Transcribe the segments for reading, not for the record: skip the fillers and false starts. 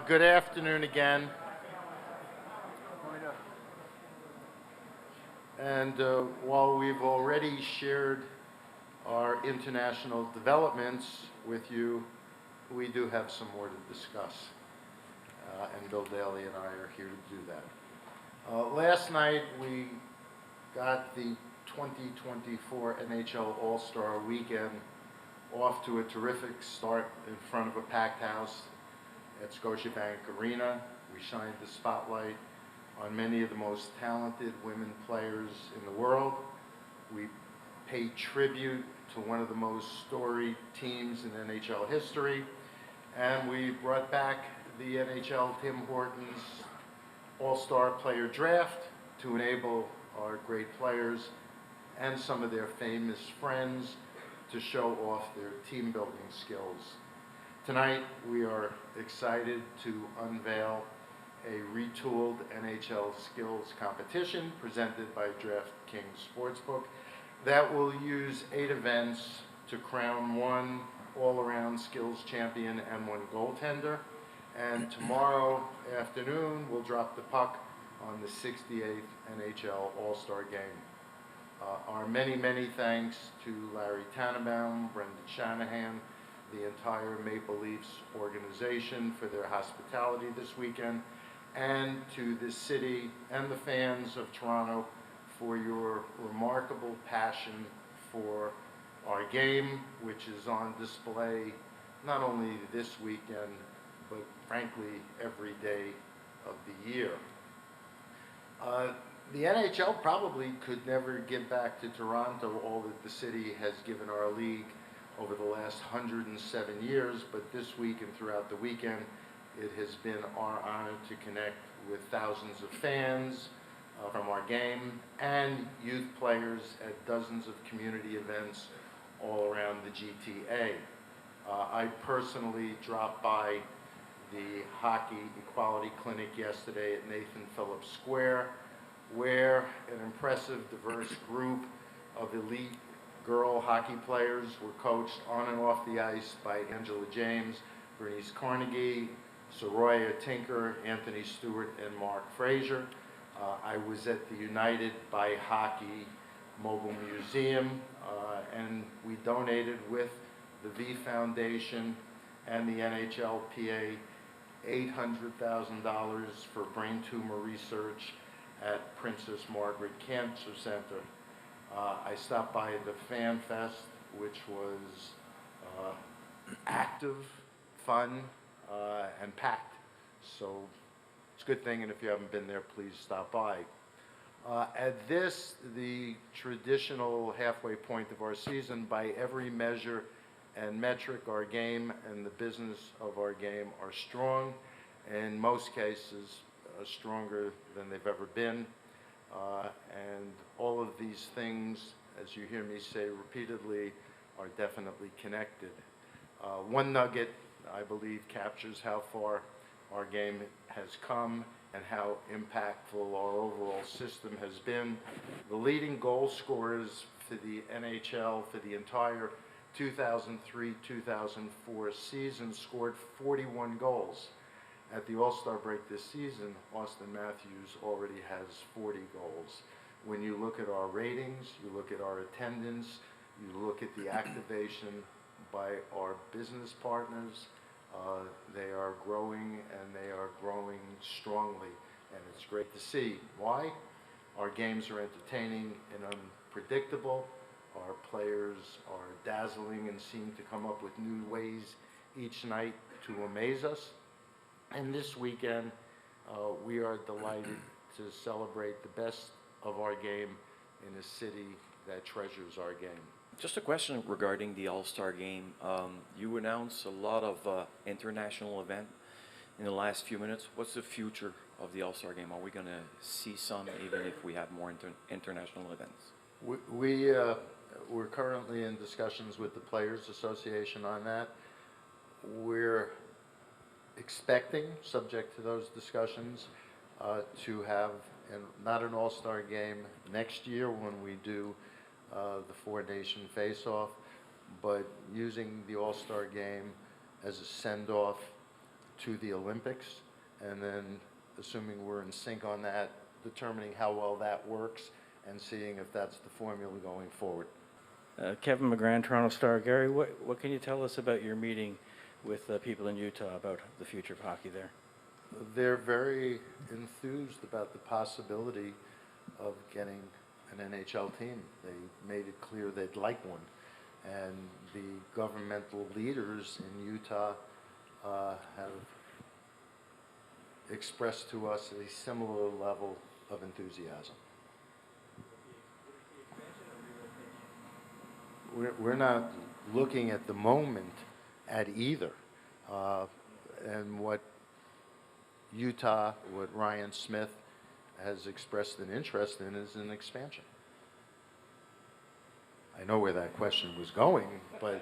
Good afternoon again. And while we've already shared our international developments with you, we do have some more to discuss. And Bill Daly and I are here to do that. Last night we got the 2024 NHL All-Star Weekend off to a terrific start in front of a packed house at Scotiabank Arena. We shined the spotlight on many of the most talented women players in the world. We paid tribute to one of the most storied teams in NHL history, and we brought back the NHL Tim Hortons All-Star Player Draft to enable our great players and some of their famous friends to show off their team building skills. Tonight we are excited to unveil a retooled NHL skills competition presented by DraftKings Sportsbook that will use 8 events to crown one all-around skills champion and one goaltender. And tomorrow afternoon we'll drop the puck on the 68th NHL All-Star Game. Our many, many thanks to Larry Tannenbaum, Brendan Shanahan, the entire Maple Leafs organization for their hospitality this weekend, and to the city and the fans of Toronto for your remarkable passion for our game, which is on display not only this weekend, but frankly every day of the year. The NHL probably could never give back to Toronto all that the city has given our league over the last 107 years, but this week and throughout the weekend, it has been our honor to connect with thousands of fans from our game and youth players at dozens of community events all around the GTA. I personally dropped by the Hockey Equality Clinic yesterday at Nathan Phillips Square, where an impressive, diverse group of elite girl hockey players were coached on and off the ice by Angela James, Bernice Carnegie, Soroya Tinker, Anthony Stewart, and Mark Frazier. I was at the United by Hockey Mobile Museum, and we donated with the V Foundation and the NHLPA $800,000 for brain tumor research at Princess Margaret Cancer Center. I stopped by the Fan Fest, which was active, fun, and packed. So it's a good thing, and if you haven't been there, please stop by. At this, the traditional halfway point of our season, by every measure and metric, our game and the business of our game are strong, in most cases stronger than they've ever been. And all of these things, as you hear me say repeatedly, are definitely connected. One nugget, I believe, captures how far our game has come and how impactful our overall system has been. The leading goal scorers for the NHL for the entire 2003-2004 season scored 41 goals. At the All-Star break this season, Austin Matthews already has 40 goals. When you look at our ratings, you look at our attendance, you look at the activation by our business partners, they are growing, and they are growing strongly, and it's great to see. Why? Our games are entertaining and unpredictable. Our players are dazzling and seem to come up with new ways each night to amaze us. And this weekend, we are delighted to celebrate the best of our game in a city that treasures our game. Just a question regarding the All-Star Game. You announced a lot of international events in the last few minutes. What's the future of the All-Star Game? Are we going to see some even if we have more international events? We're currently in discussions with the Players Association on that. We're expecting, subject to those discussions, to have not an All-Star Game next year when we do the four-nation face-off, but using the All-Star Game as a send-off to the Olympics, and then, assuming we're in sync on that, determining how well that works and seeing if that's the formula going forward. Kevin McGran, Toronto Star. Gary, what can you tell us about your meeting with people in Utah about the future of hockey there? They're very enthused about the possibility of getting an NHL team. They made it clear they'd like one. And the governmental leaders in Utah have expressed to us a similar level of enthusiasm. We're not looking at the moment at either. And what Utah, what Ryan Smith has expressed an interest in is an expansion. I know where that question was going, but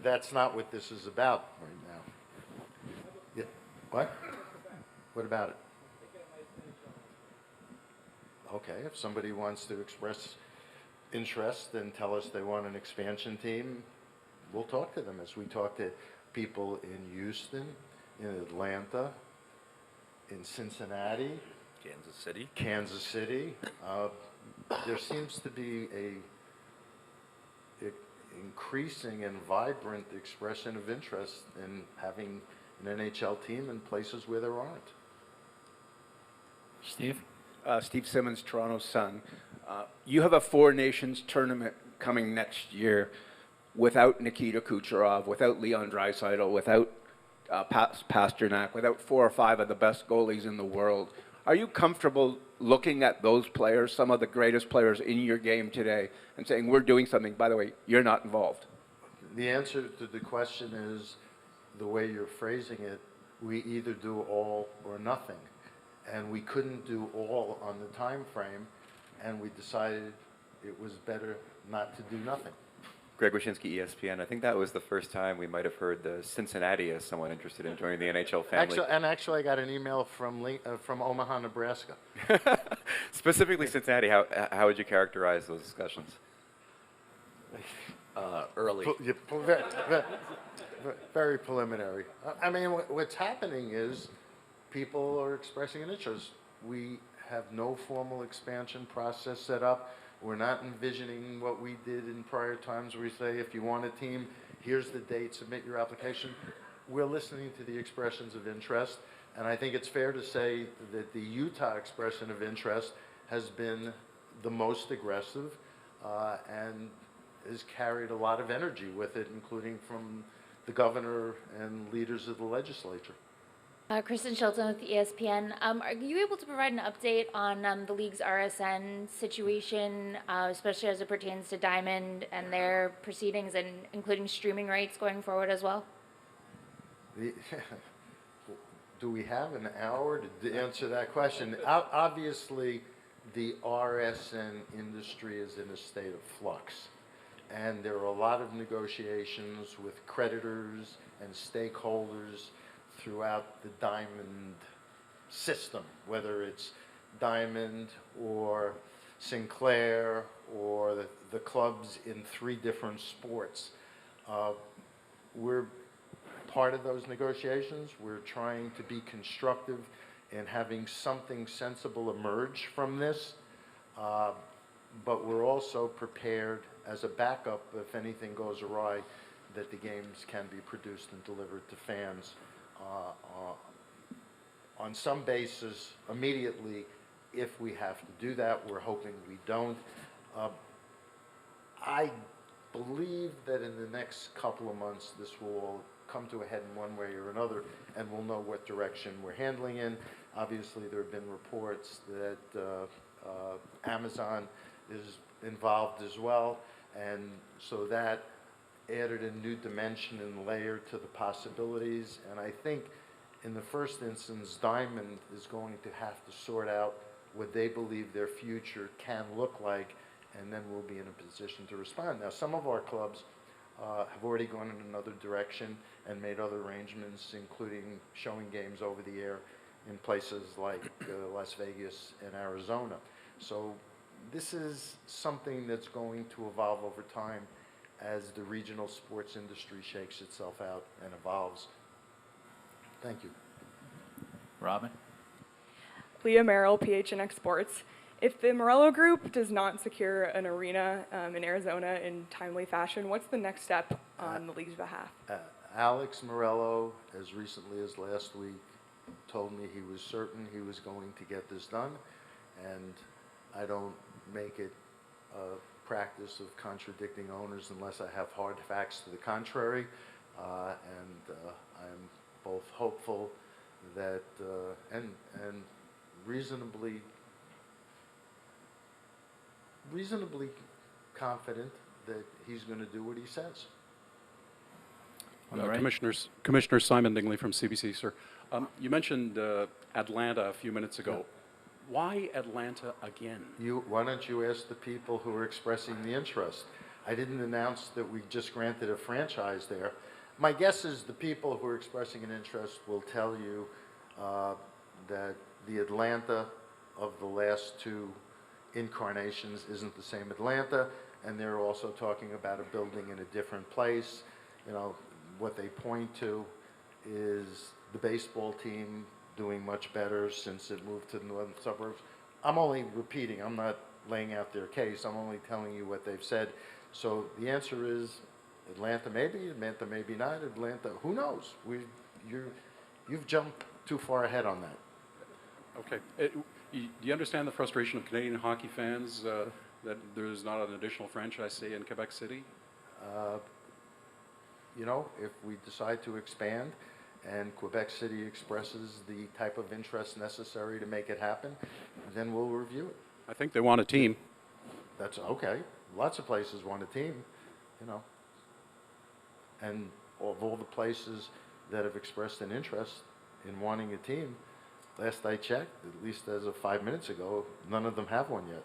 that's not what this is about right now. Yeah. What? What about it? Okay, if somebody wants to express interest and tell us they want an expansion team, we'll talk to them as we talk to people in Houston, in Atlanta, in Cincinnati, Kansas City. There seems to be a increasing and vibrant expression of interest in having an NHL team in places where there aren't. Steve? Steve Simmons, Toronto Sun. You have a Four Nations tournament coming next year without Nikita Kucherov, without Leon Draisaitl, without Pasternak, without 4 or 5 of the best goalies in the world. Are you comfortable looking at those players, some of the greatest players in your game today, and saying, we're doing something, by the way, you're not involved? The answer to the question is the way you're phrasing it. We either do all or nothing. And we couldn't do all on the time frame, and we decided it was better not to do nothing. Greg Wyshynski, ESPN. I think that was the first time we might have heard the Cincinnati as someone interested in joining the NHL family. Actually, I got an email from Omaha, Nebraska. Specifically Cincinnati, how would you characterize those discussions? Early. Very preliminary. I mean, what's happening is people are expressing an interest. We have no formal expansion process set up. We're not envisioning what we did in prior times where we say, if you want a team, here's the date, submit your application. We're listening to the expressions of interest, and I think it's fair to say that the Utah expression of interest has been the most aggressive and has carried a lot of energy with it, including from the governor and leaders of the legislature. Kristen Shelton with ESPN. Are you able to provide an update on the league's RSN situation, especially as it pertains to Diamond and their proceedings, and including streaming rights going forward as well? Do we have an hour to answer that question? Obviously, the RSN industry is in a state of flux, and there are a lot of negotiations with creditors and stakeholders throughout the Diamond system, whether it's Diamond or Sinclair or the clubs in 3 different sports. We're part of those negotiations. We're trying to be constructive in having something sensible emerge from this, but we're also prepared as a backup if anything goes awry, that the games can be produced and delivered to fans on some basis immediately if we have to do that. We're hoping we don't. I believe that in the next couple of months this will all come to a head in one way or another, and we'll know what direction we're handling in. Obviously, there have been reports that Amazon is involved as well, and so that added a new dimension and layer to the possibilities. And I think in the first instance, Diamond is going to have to sort out what they believe their future can look like, and then we'll be in a position to respond. Now, some of our clubs have already gone in another direction and made other arrangements, including showing games over the air in places like Las Vegas and Arizona. So this is something that's going to evolve over time as the regional sports industry shakes itself out and evolves. Thank you. Robin? Leah Merrill, PHNX Sports. If the Morello Group does not secure an arena in Arizona in timely fashion, what's the next step on the league's behalf? Alex Morello, as recently as last week, told me he was certain he was going to get this done, and I don't make it a practice of contradicting owners unless I have hard facts to the contrary, and I'm both hopeful that and reasonably confident that he's going to do what he says. On the right? Commissioner Simon Dingley from CBC, sir. You mentioned Atlanta a few minutes ago. Why Atlanta again? Why don't you ask the people who are expressing the interest? I didn't announce that we just granted a franchise there. My guess is the people who are expressing an interest will tell you that the Atlanta of the last two incarnations isn't the same Atlanta, and they're also talking about a building in a different place. You know, what they point to is the baseball team doing much better since it moved to the northern suburbs. I'm only repeating, I'm not laying out their case, I'm only telling you what they've said. So the answer is Atlanta maybe, Atlanta maybe not, Atlanta, who knows? You've jumped too far ahead on that. Okay. Do you understand the frustration of Canadian hockey fans that there's not an additional franchise, say, in Quebec City? You know, if we decide to expand and Quebec City expresses the type of interest necessary to make it happen, then we'll review it. I think they want a team. That's okay. Lots of places want a team, you know. And of all the places that have expressed an interest in wanting a team, last I checked, at least as of 5 minutes ago, none of them have one yet.